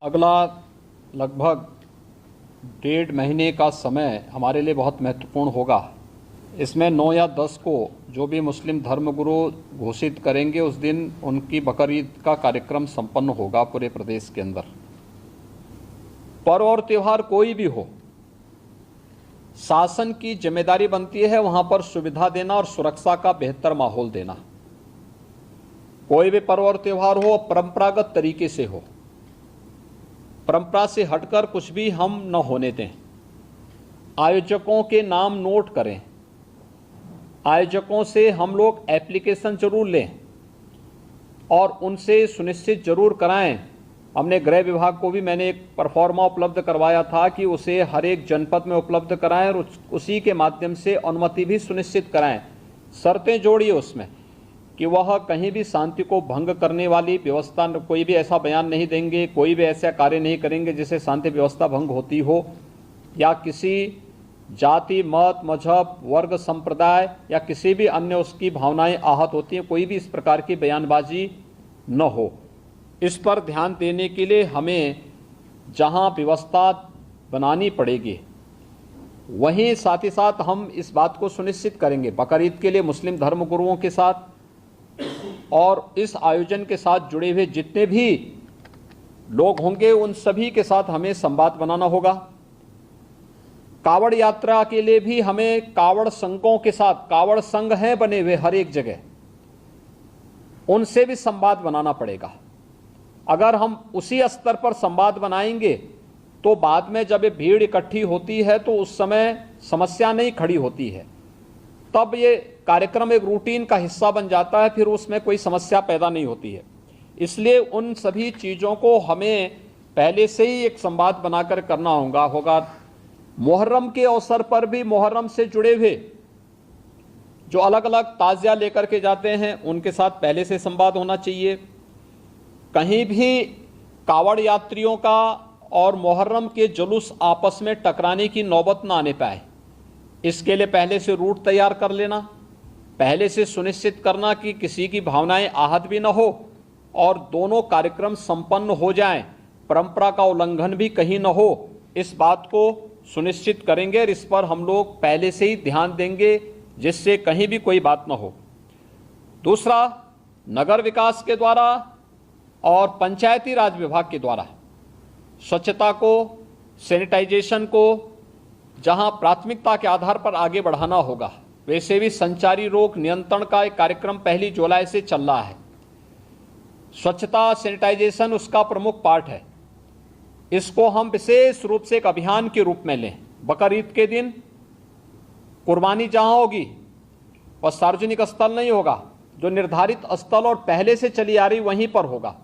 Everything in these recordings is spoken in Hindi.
अगला लगभग 1.5 महीने का समय हमारे लिए बहुत महत्वपूर्ण होगा। इसमें 9 या 10 को जो भी मुस्लिम धर्मगुरु घोषित करेंगे उस दिन उनकी बकरीद का कार्यक्रम संपन्न होगा पूरे प्रदेश के अंदर। पर्व और त्यौहार कोई भी हो, शासन की जिम्मेदारी बनती है वहां पर सुविधा देना और सुरक्षा का बेहतर माहौल देना। कोई भी पर्व और त्यौहार हो परंपरागत तरीके से हो, परंपरा से हटकर कुछ भी हम न होने दें। आयोजकों के नाम नोट करें, आयोजकों से हम लोग एप्लीकेशन जरूर लें और उनसे सुनिश्चित जरूर कराएं। हमने गृह विभाग को भी मैंने एक परफॉर्मा उपलब्ध करवाया था कि उसे हर एक जनपद में उपलब्ध कराएं और उसी के माध्यम से अनुमति भी सुनिश्चित कराएं। शर्तें जोड़िए उसमें कि वह कहीं भी शांति को भंग करने वाली व्यवस्था, कोई भी ऐसा बयान नहीं देंगे, कोई भी ऐसा कार्य नहीं करेंगे जिससे शांति व्यवस्था भंग होती हो, या किसी जाति, मत, मजहब, वर्ग, संप्रदाय या किसी भी अन्य उसकी भावनाएं आहत होती हैं, कोई भी इस प्रकार की बयानबाजी न हो। इस पर ध्यान देने के लिए हमें जहां व्यवस्था बनानी पड़ेगी वहीं साथ ही साथ हम इस बात को सुनिश्चित करेंगे बकरीद के लिए मुस्लिम धर्मगुरुओं के साथ और इस आयोजन के साथ जुड़े हुए जितने भी लोग होंगे उन सभी के साथ हमें संवाद बनाना होगा। कावड़ यात्रा के लिए भी हमें कावड़ संघों के साथ, कावड़ संघ हैं बने हुए हर एक जगह, उनसे भी संवाद बनाना पड़ेगा। अगर हम उसी स्तर पर संवाद बनाएंगे तो बाद में जब ये भीड़ इकट्ठी होती है तो उस समय समस्या नहीं खड़ी होती है, तब ये कार्यक्रम एक रूटीन का हिस्सा बन जाता है, फिर उसमें कोई समस्या पैदा नहीं होती है। इसलिए उन सभी चीज़ों को हमें पहले से ही एक संवाद बनाकर करना होगा। मुहर्रम के अवसर पर भी मुहर्रम से जुड़े हुए जो अलग अलग ताज़िया लेकर के जाते हैं उनके साथ पहले से संवाद होना चाहिए। कहीं भी कावड़ यात्रियों का और मुहर्रम के जुलूस आपस में टकराने की नौबत ना आने पाए, इसके लिए पहले से रूट तैयार कर लेना, पहले से सुनिश्चित करना कि किसी की भावनाएं आहत भी न हो और दोनों कार्यक्रम संपन्न हो जाएं, परंपरा का उल्लंघन भी कहीं न हो, इस बात को सुनिश्चित करेंगे और इस पर हम लोग पहले से ही ध्यान देंगे जिससे कहीं भी कोई बात न हो। दूसरा, नगर विकास के द्वारा और पंचायती राज विभाग के द्वारा स्वच्छता को, सैनिटाइजेशन को जहां प्राथमिकता के आधार पर आगे बढ़ाना होगा, वैसे भी संचारी रोग नियंत्रण का एक कार्यक्रम 1 जुलाई से चल रहा है। स्वच्छता, सैनिटाइजेशन उसका प्रमुख पार्ट है। इसको हम विशेष रूप से एक अभियान के रूप में लें। बकरीद के दिन कुर्बानी जहां होगी और सार्वजनिक स्थल नहीं होगा, जो निर्धारित स्थल और पहले से चली आ रही वहीं पर होगा।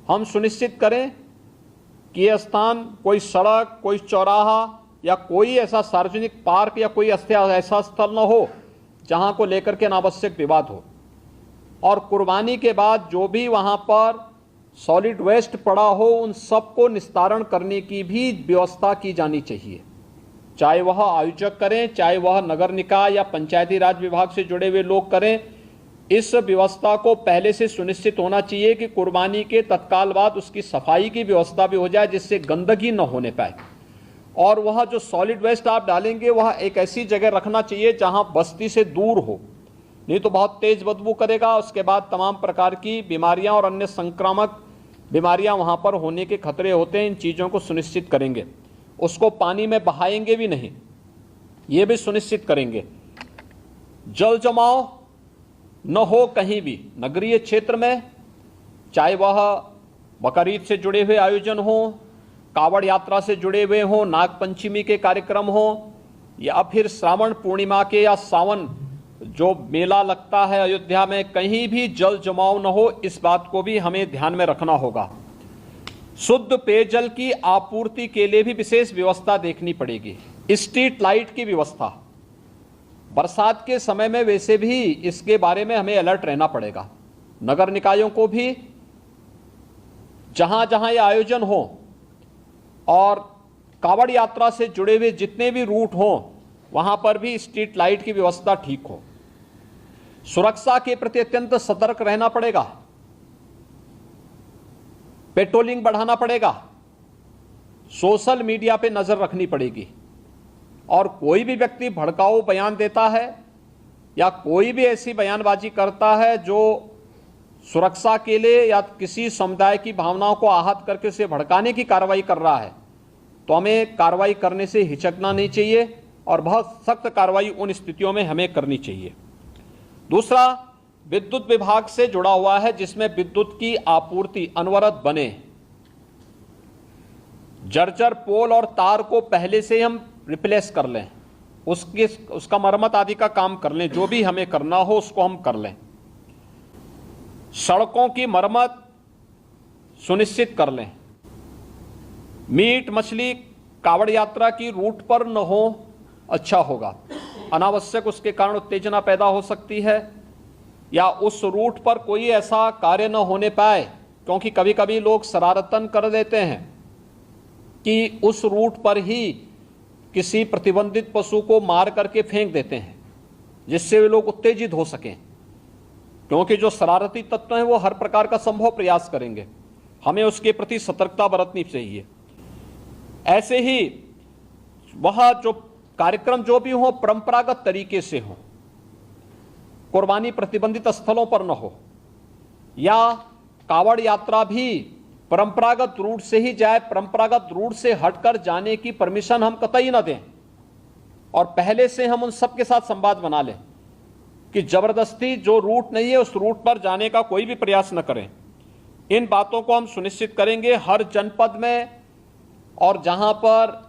हम सुनिश्चित करें कि यह स्थान कोई सड़क, कोई चौराहा या कोई ऐसा सार्वजनिक पार्क या कोई ऐसा स्थल न हो जहां को लेकर के अनावश्यक विवाद हो। और कुर्बानी के बाद जो भी वहां पर सॉलिड वेस्ट पड़ा हो उन सबको निस्तारण करने की भी व्यवस्था की जानी चाहिए, चाहे वह आयोजक करें, चाहे वह नगर निकाय या पंचायती राज विभाग से जुड़े हुए लोग करें। इस व्यवस्था को पहले से सुनिश्चित होना चाहिए कि कुर्बानी के तत्काल बाद उसकी सफाई की व्यवस्था भी हो जाए जिससे गंदगी न होने पाए। और वह जो सॉलिड वेस्ट आप डालेंगे वह एक ऐसी जगह रखना चाहिए जहां बस्ती से दूर हो, नहीं तो बहुत तेज बदबू करेगा। उसके बाद तमाम प्रकार की बीमारियां और अन्य संक्रामक बीमारियां वहां पर होने के खतरे होते हैं। इन चीज़ों को सुनिश्चित करेंगे। उसको पानी में बहाएंगे भी नहीं, ये भी सुनिश्चित करेंगे। जल जमाव न हो कहीं भी नगरीय क्षेत्र में, चाहे वह बकरीद से जुड़े हुए आयोजन हो, कावड़ यात्रा से जुड़े हुए हों, नाग पंचमी के कार्यक्रम हो, या फिर श्रावण पूर्णिमा के या सावन जो मेला लगता है अयोध्या में, कहीं भी जल जमाव न हो, इस बात को भी हमें ध्यान में रखना होगा। शुद्ध पेयजल की आपूर्ति के लिए भी विशेष व्यवस्था देखनी पड़ेगी। स्ट्रीट लाइट की व्यवस्था, बरसात के समय में वैसे भी इसके बारे में हमें अलर्ट रहना पड़ेगा। नगर निकायों को भी जहां जहां ये आयोजन हो और कावड़ यात्रा से जुड़े हुए जितने भी रूट हों वहां पर भी स्ट्रीट लाइट की व्यवस्था ठीक हो। सुरक्षा के प्रति अत्यंत सतर्क रहना पड़ेगा। पेट्रोलिंग बढ़ाना पड़ेगा, सोशल मीडिया पे नजर रखनी पड़ेगी, और कोई भी व्यक्ति भड़काऊ बयान देता है या कोई भी ऐसी बयानबाजी करता है जो सुरक्षा के लिए या किसी समुदाय की भावनाओं को आहत करके उसे भड़काने की कार्रवाई कर रहा है, तो हमें कार्रवाई करने से हिचकना नहीं चाहिए और बहुत सख्त कार्रवाई उन स्थितियों में हमें करनी चाहिए। दूसरा, विद्युत विभाग से जुड़ा हुआ है, जिसमें विद्युत की आपूर्ति अनवरत बने। जर्जर पोल और तार को पहले से हम रिप्लेस कर लें, उसका मरम्मत आदि का काम कर लें, जो भी हमें करना हो उसको हम कर लें। सड़कों की मरम्मत सुनिश्चित कर लें। मीट मछली कावड़ यात्रा की रूट पर न हो, अच्छा होगा। अनावश्यक उसके कारण उत्तेजना पैदा हो सकती है, या उस रूट पर कोई ऐसा कार्य न होने पाए, क्योंकि कभी कभी लोग शरारतन कर देते हैं कि उस रूट पर ही किसी प्रतिबंधित पशु को मार करके फेंक देते हैं, जिससे वे लोग उत्तेजित हो सकें, क्योंकि जो शरारती तत्व हैं वो हर प्रकार का संभव प्रयास करेंगे। हमें उसके प्रति सतर्कता बरतनी चाहिए। ऐसे ही वह जो कार्यक्रम जो भी हो परंपरागत तरीके से हो, कुर्बानी प्रतिबंधित स्थलों पर न हो, या कावड़ यात्रा भी परंपरागत रूट से ही जाए, परंपरागत रूट से हटकर जाने की परमिशन हम कतई न दें, और पहले से हम उन सब के साथ संवाद बना लें कि जबरदस्ती जो रूट नहीं है उस रूट पर जाने का कोई भी प्रयास न करें। इन बातों को हम सुनिश्चित करेंगे हर जनपद में, और जहां पर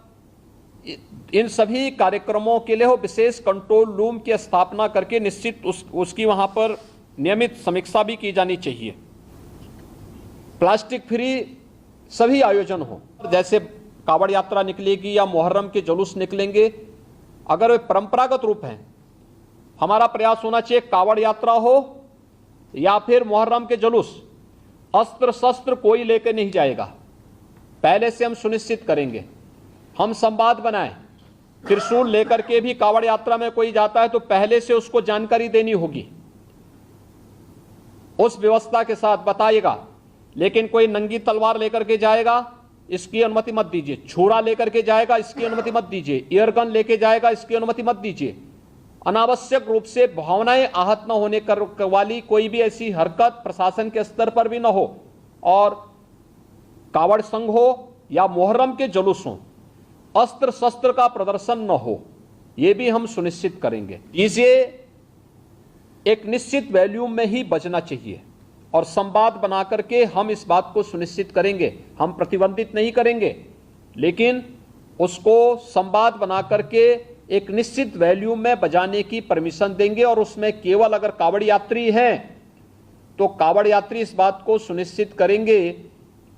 इन सभी कार्यक्रमों के लिए हो विशेष कंट्रोल रूम की स्थापना करके निश्चित उसकी वहां पर नियमित समीक्षा भी की जानी चाहिए। प्लास्टिक फ्री सभी आयोजन हो, जैसे कावड़ यात्रा निकलेगी या मुहर्रम के जुलूस निकलेंगे, अगर वे परंपरागत रूप हैं, हमारा प्रयास होना चाहिए कावड़ यात्रा हो या फिर मुहर्रम के जुलूस, अस्त्र शस्त्र कोई लेकर नहीं जाएगा। पहले से हम सुनिश्चित करेंगे, हम संवाद बनाएं। त्रिशूल लेकर के भी कावड़ यात्रा में कोई जाता है तो पहले से उसको जानकारी देनी होगी, उस व्यवस्था के साथ बताइएगा। लेकिन कोई नंगी तलवार लेकर के जाएगा, इसकी अनुमति मत दीजिए। छुरा लेकर के जाएगा, इसकी अनुमति मत दीजिए। एयरगन लेके जाएगा, इसकी अनुमति मत दीजिए। अनावश्यक रूप से भावनाएं आहत न होने वाली कोई भी ऐसी हरकत प्रशासन के स्तर पर भी न हो, और कावड़ संघ हो या मुहर्रम के जुलूस हो, अस्त्र शस्त्र का प्रदर्शन न हो, यह भी हम सुनिश्चित करेंगे। इसे एक निश्चित वॉल्यूम में ही बजना चाहिए, और संवाद बना करके हम इस बात को सुनिश्चित करेंगे। हम प्रतिबंधित नहीं करेंगे, लेकिन उसको संवाद बना करके एक निश्चित वॉल्यूम में बजाने की परमिशन देंगे। और उसमें केवल अगर कावड़ यात्री हैं तो कावड़ यात्री इस बात को सुनिश्चित करेंगे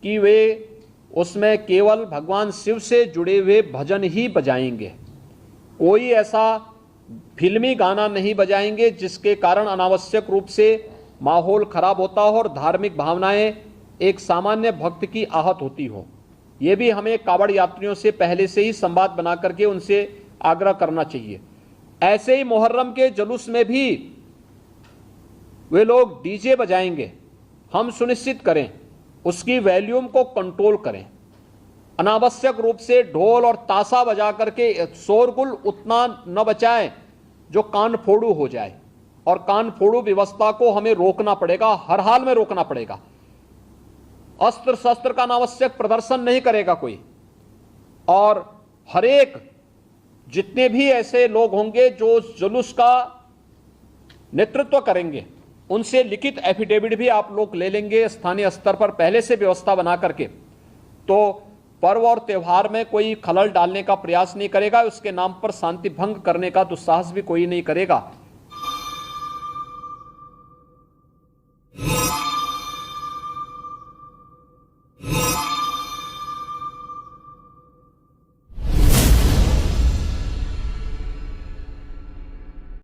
कि वे उसमें केवल भगवान शिव से जुड़े हुए भजन ही बजाएंगे। कोई ऐसा फिल्मी गाना नहीं बजाएंगे जिसके कारण अनावश्यक रूप से माहौल खराब होता हो और धार्मिक भावनाएं एक सामान्य भक्त की आहत होती हो। यह भी हमें कावड़ यात्रियों से पहले से ही संवाद बना करके उनसे आग्रह करना चाहिए। ऐसे ही मुहर्रम के जुलूस में भी वे लोग डीजे बजाएंगे, हम सुनिश्चित करें उसकी वॉल्यूम को कंट्रोल करें। अनावश्यक रूप से ढोल और ताशा बजा करके शोरगुल उतना न बचाएं जो कान फोड़ू हो जाए, और कान फोड़ू व्यवस्था को हमें रोकना पड़ेगा, हर हाल में रोकना पड़ेगा। अस्त्र शस्त्र का अनावश्यक प्रदर्शन नहीं करेगा कोई, और हरेक जितने भी ऐसे लोग होंगे जो जुलूस का नेतृत्व करेंगे, उनसे लिखित एफिडेविट भी आप लोग ले लेंगे स्थानीय स्तर पर पहले से व्यवस्था बना करके। तो पर्व और त्योहार में कोई खलल डालने का प्रयास नहीं करेगा, उसके नाम पर शांति भंग करने का दुस्साहस भी कोई नहीं करेगा।